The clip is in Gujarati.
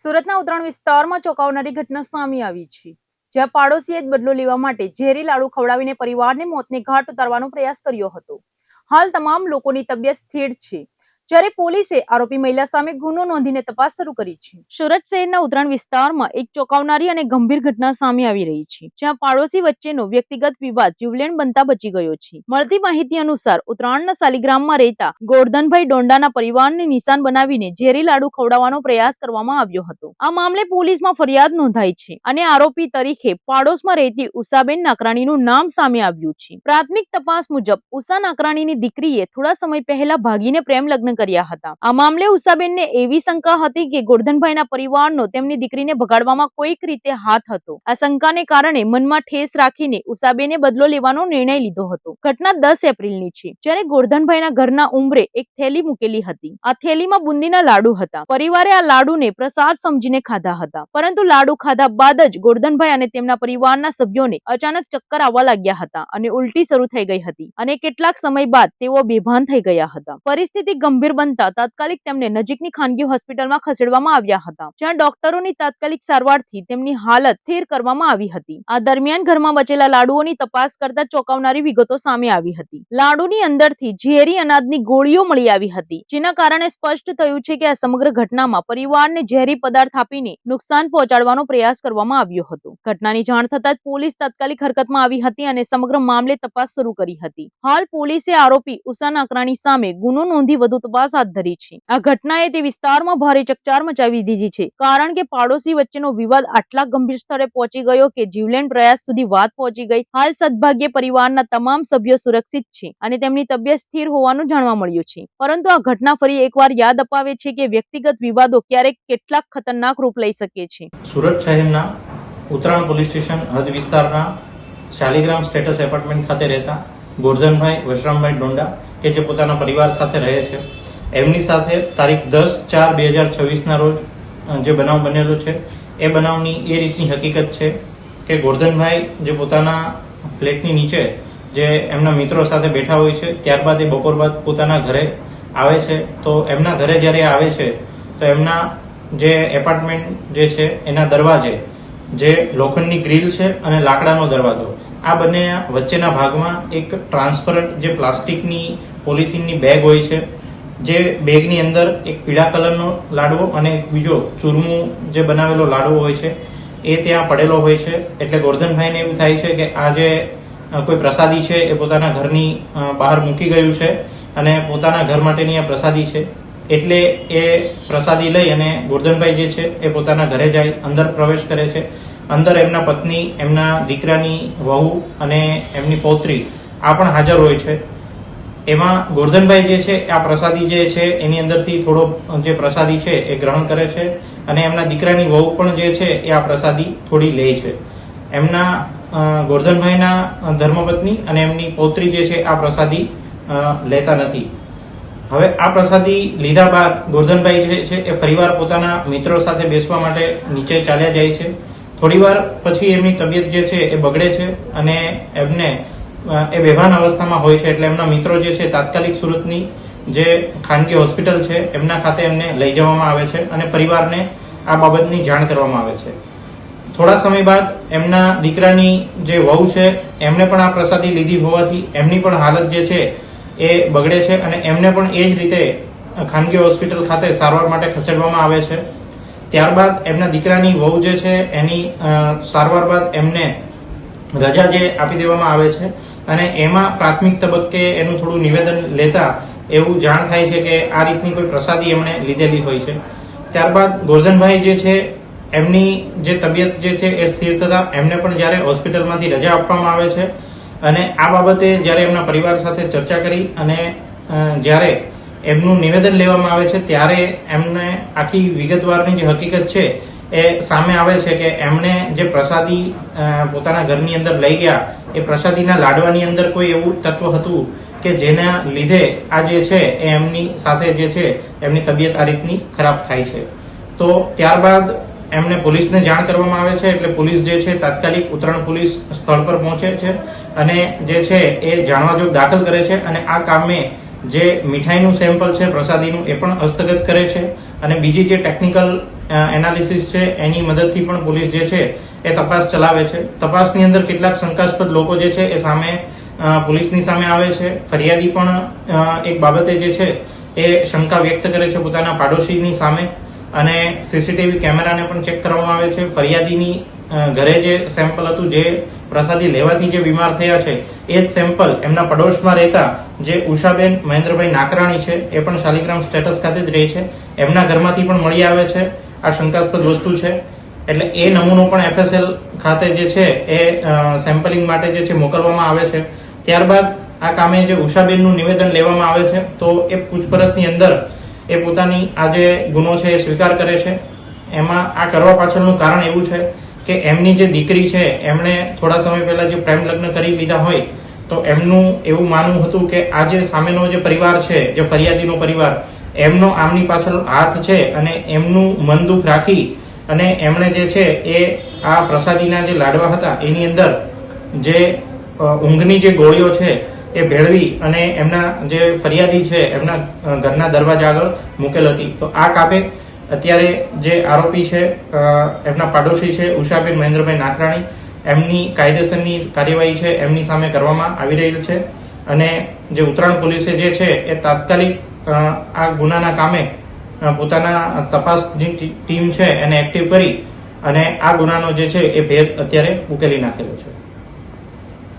સુરતના ઉત્તરાયણ વિસ્તારમાં ચોંકાવનારી ઘટના સામે આવી છે, જ્યાં પાડોશીએ જ બદલો લેવા માટે ઝેરી લાડુ ખવડાવીને પરિવારને મોતને ઘાટ ઉતારવાનો પ્રયાસ કર્યો હતો. હાલ તમામ લોકોની તબિયત સ્થિર છે, જ્યારે પોલીસે આરોપી મહિલા સામે ગુનો નોંધીને તપાસ શરૂ કરી છે. સુરત શહેરના ઉત્તરાયણ વિસ્તારમાં એક ચોંકાવનારી અને ગંભીર ઘટના સામે આવી રહી છે, જ્યાં પાડોશી વચ્ચેનો વ્યક્તિગત વિવાદ જીવલેણ બનતા બચી ગયો છે. મળતી માહિતી અનુસાર ઉત્તરાયણના શાલિગ્રામમાં રહેતા ગોરધનભાઈ ડોંડાના પરિવારને નિશાન બનાવીને ઝેરી લાડુ ખવડાવવાનો પ્રયાસ કરવામાં આવ્યો હતો. આ મામલે પોલીસમાં ફરિયાદ નોંધાઈ છે અને આરોપી તરીકે પાડોશમાં રહેતી ઉષાબેન નાકરાણીનું નામ સામે આવ્યું છે. પ્રાથમિક તપાસ મુજબ ઉષા નાકરાણીની દીકરીએ થોડા સમય પહેલા ભાગીને પ્રેમ લગ્ન કર્યા હતા. આ મામલે ઉષાબેનને એવી શંકા હતી કે ગોરધનભાઈના પરિવારનો તેમની દીકરીને ભગાડવામાં કોઈક રીતે હાથ હતો. આ શંકાને કારણે મનમાં ઠેસ રાખીને ઉષાબેને બદલો લેવાનો નિર્ણય લીધો હતો. ઘટના 10 એપ્રિલની છે, જ્યારે ગોરધનભાઈના ઘરના ઉંબરે એક થેલી મૂકેલી હતી. આ થેલીમાં બુંદીના લાડુ હતા. પરિવારે આ લાડુને પ્રસાદ સમજીને ખાધા હતા, પરંતુ લાડુ ખાધા બાદ જ ગોરધનભાઈ અને તેમના પરિવારના સભ્યોને અચાનક ચક્કર આવવા લાગ્યા હતા અને ઉલટી શરૂ થઈ ગઈ હતી અને કેટલાક સમય બાદ તેઓ બેભાન થઈ ગયા હતા. પરિસ્થિતિ ગંભીર બનતા તાત્કાલિક તેમને નજીકની ખાનગી હોસ્પિટલમાં ખસેડવામાં આવ્યા હતા, જ્યાં ડોક્ટરોની તાત્કાલિક સારવારથી તેમની હાલત સ્થિર કરવામાં આવી હતી. આ દરમિયાન ઘરમાં બચેલા લાડુઓની તપાસ કરતા ચોંકાવનારી વિગતો સામે આવી હતી. લાડુની અંદરથી ઝેરી અનાજની ગોળીઓ મળી આવી હતી, જેના કારણે સ્પષ્ટ થયું છે કે આ સમગ્ર ઘટનામાં પરિવારને ઝેરી પદાર્થ આપીને નુકસાન પહોંચાડવાનો પ્રયાસ કરવામાં આવ્યો હતો. ઘટનાની જાણ થતાં જ પોલીસ તાત્કાલિક હરકતમાં આવી હતી અને સમગ્ર મામલે તપાસ શરૂ કરી હતી. હાલ પોલીસે આરોપી ઉષા નાકરાણી સામે ગુનો નોંધી વધુ તપાસ હાથ ધરી છે. આ ઘટનાએ તે વિસ્તારમાં ભારે ચકચાર મચાવી દીધી છે, કારણ કે પાડોશી વચ્ચેનો વિવાદ આટલા ગંભીર સ્તરે પહોંચી ગયો કે જીવલેણ પ્રયાસ સુધી વાત પહોંચી ગઈ. હાલ સદભાગ્યે પરિવારના તમામ સભ્યો સુરક્ષિત છે અને તેમની તબિયત સ્થિર હોવાનું જાણવા મળ્યું છે, પરંતુ આ ઘટના ફરી એકવાર યાદ અપાવે છે કે વ્યક્તિગત વિવાદો ક્યારેક કેટલાક ખતરનાક રૂપ લઈ શકે છે. સુરત શહેરના ઉત્તરાયણ પોલીસ સ્ટેશન હદ વિસ્તારના શાલિગ્રામ સ્ટેટસ એપાર્ટમેન્ટ ખાતે રહેતા ગોરધનભાઈ વશરામભાઈ ડોંડા કે જે પોતાના પરિવાર સાથે રહે છે, એમની સાથે તારીખ 10/4/2026 ના રોજ જે બનાવ બનેલો છે, એ બનાવની એ રીતની હકીકત છે કે ગોરધનભાઈ જે પોતાના ફ્લેટની નીચે જે એમના મિત્રો સાથે બેઠા હોય છે, ત્યારબાદ એ બપોર બાદ પોતાના ઘરે આવે છે. તો એમના ઘરે જ્યારે આવે છે તો એમના જે એપાર્ટમેન્ટ જે છે એના દરવાજે જે લોખંડની ગ્રીલ છે અને લાકડાનો દરવાજો, આ બંને વચ્ચેના ભાગમાં એક ટ્રાન્સપરન્ટ જે પ્લાસ્ટિકની પોલિથીનની બેગ હોય છે, જે બેગની અંદર એક પીળા કલરનો લાડવો અને બીજો ચૂરમું જે બનાવેલો લાડવો હોય છે એ ત્યાં પડેલો હોય છે. એટલે ગોરધનભાઈને એવું થાય છે કે આ જે કોઈ પ્રસાદી છે એ પોતાના ઘરની બહાર મૂકી ગયું છે અને પોતાના ઘર માટેની આ પ્રસાદી છે. એટલે એ પ્રસાદી લઈ અને ગોરધનભાઈ જે છે એ પોતાના ઘરે જાય, અંદર પ્રવેશ કરે છે. અંદર એમના પત્ની, એમના દીકરાની વહુ અને એમની પૌત્રી આ પણ હાજર હોય છે. એમાં ગોરધનભાઈ જે છે આ પ્રસાદી જે છે એની અંદરથી થોડો જે પ્રસાદી છે એ ગ્રહણ કરે છે અને એમના દીકરાની વહુ પણ જે છે એ આ પ્રસાદી થોડી લે છે. એમના ગોરધનભાઈના ધર્મપત્ની અને એમની પૌત્રી જે છે આ પ્રસાદી લેતા નથી. હવે આ પ્રસાદી લીધા બાદ ગોરધનભાઈ જે છે એ ફરીવાર પોતાના મિત્રો સાથે બેસવા માટે નીચે ચાલ્યા જાય છે. થોડીવાર પછી એમની તબિયત જે છે એ બગડે છે અને એમને એ બેભાન અવસ્થામાં હોય છે. એટલે એમના મિત્રો જે છે તાત્કાલિક સુરતની જે ખાનગી હોસ્પિટલ છે એમના ખાતે એમને લઈ જવામાં આવે છે અને પરિવારને આ બાબતની જાણ કરવામાં આવે છે. થોડા સમય બાદ એમના દીકરાની જે વહુ છે એમને પણ આ પ્રસાદી લીધી હોવાથી એમની પણ હાલત જે છે એ બગડે છે અને એમને પણ એ જ રીતે ખાનગી હોસ્પિટલ ખાતે સારવાર માટે ખસેડવામાં આવે છે. ત્યારબાદ એમના દીકરાની વહુ જે છે એની સારવાર બાદ એમને રજા જે આપી દેવામાં આવે છે અને એમાં પ્રાથમિક તબક્કે એનું થોડું નિવેદન લેતા એવું જાણ થાય છે કે આ રીતની કોઈ પ્રસાદી એમણે લીધેલી હોય છે. ત્યારબાદ ગોરધનભાઈ જે છે એમની જે તબિયત જે છે એ સ્થિર થતા એમને પણ જ્યારે હોસ્પિટલમાંથી રજા આપવામાં આવે છે અને આ બાબતે જ્યારે એમના પરિવાર સાથે ચર્ચા કરી અને જ્યારે એમનું નિવેદન લેવામાં આવે છે ત્યારે એમને આખી વિગતવારની જે હકીકત છે એ સામે આવે છે કે એમણે જે પ્રસાદી પોતાના ઘરની અંદર લઈ ગયા એ પ્રસાદીના લાડવાની અંદર કોઈ એવું તત્વ હતું કે જેના લીધે આ જે છે એ એમની સાથે જે છે એમની તબિયત આ રીતની ખરાબ થાય છે. તો ત્યારબાદ એમને પોલીસને જાણ કરવામાં આવે છે. એટલે પોલીસ જે છે તાત્કાલિક ઉત્તરાયણ પોલીસ સ્થળ પર પહોંચે છે અને જે છે એ જાણવા જોગ દાખલ કરે છે અને આ કામે જે મીઠાઈનું સેમ્પલ છે પ્રસાદીનું એ પણ હસ્તગત કરે છે અને બીજી જે ટેકનિકલ એનાલિસિસ છે એની મદદથી પણ પોલીસ જે છે એ તપાસ ચલાવે છે. તપાસની અંદર કેટલાક શંકાસ્પદ લોકો જે છે એ સામે પોલીસની સામે આવે છે. ફરિયાદી પણ એક બાબતે જે છે એ શંકા વ્યક્ત કરે છે પોતાના પાડોશીની સામે, અને સીસીટીવી કેમેરાને પણ ચેક કરવામાં આવે છે. ફરિયાદીની ઘરે જે સેમ્પલ હતું, જે પ્રસાદી લેવાથી જે બીમાર થયા છે, એ જ સેમ્પલ એમના પડોશમાં રહેતા જે ઉષાબેન મહેન્દ્રભાઈ નાકરાણી છે, એ પણ શાલિગ્રામ સ્ટેટસ ખાતે જ રહે છે, એમના ઘરમાંથી પણ મળી આવે છે આ શંકાસ્પદ વસ્તુ છે. એટલે એ નમૂનો પણ એફએસએલ ખાતે જે છે એ સેમ્પલિંગ માટે જે છે મોકલવામાં આવે છે. ત્યારબાદ આ કામે જે ઉષાબેનનું નિવેદન લેવામાં આવે છે, તો એ પૂછપરછની અંદર એ પોતાની આ જે ગુનો છે એ સ્વીકાર કરે છે. એમાં આ કરવા પાછળનું કારણ એવું છે કે એમની જે દીકરી છે એમણે થોડા સમય પહેલા જે પ્રેમ લગ્ન કરી લીધા હોય, તો એમનું એવું માનવું હતું કે આ જે સામેનો જે પરિવાર છે, જે ફરિયાદીનો પરિવાર, એમનો આમની પાછળ હાથ છે, અને એમનું મન દુઃખ રાખી અને એમણે જે છે એ આ પ્રસાદીના જે લાડવા હતા એની અંદર જે ઊંઘની જે ગોળીઓ છે એ ભેળવી અને એમના જે ફરિયાદી છે એમના ઘરના દરવાજા આગળ મૂકેલ હતી. તો આ કાપે અત્યારે જે આરોપી છે એમના પાડોશી છે ઉષાબેન મહેન્દ્રભાઈ નાકરાણી, એમની કાયદેસરની કાર્યવાહી છે એમની સામે કરવામાં આવી રહેલ છે. અને જે ઉત્તરાયણ પોલીસે જે છે એ તાત્કાલિક આ ગુનાના કામે પોતાના તપાસની ટીમ છે એને એક્ટિવ કરી અને આ ગુનાનો જે છે એ ભેદ અત્યારે ઉકેલી નાખેલો છે.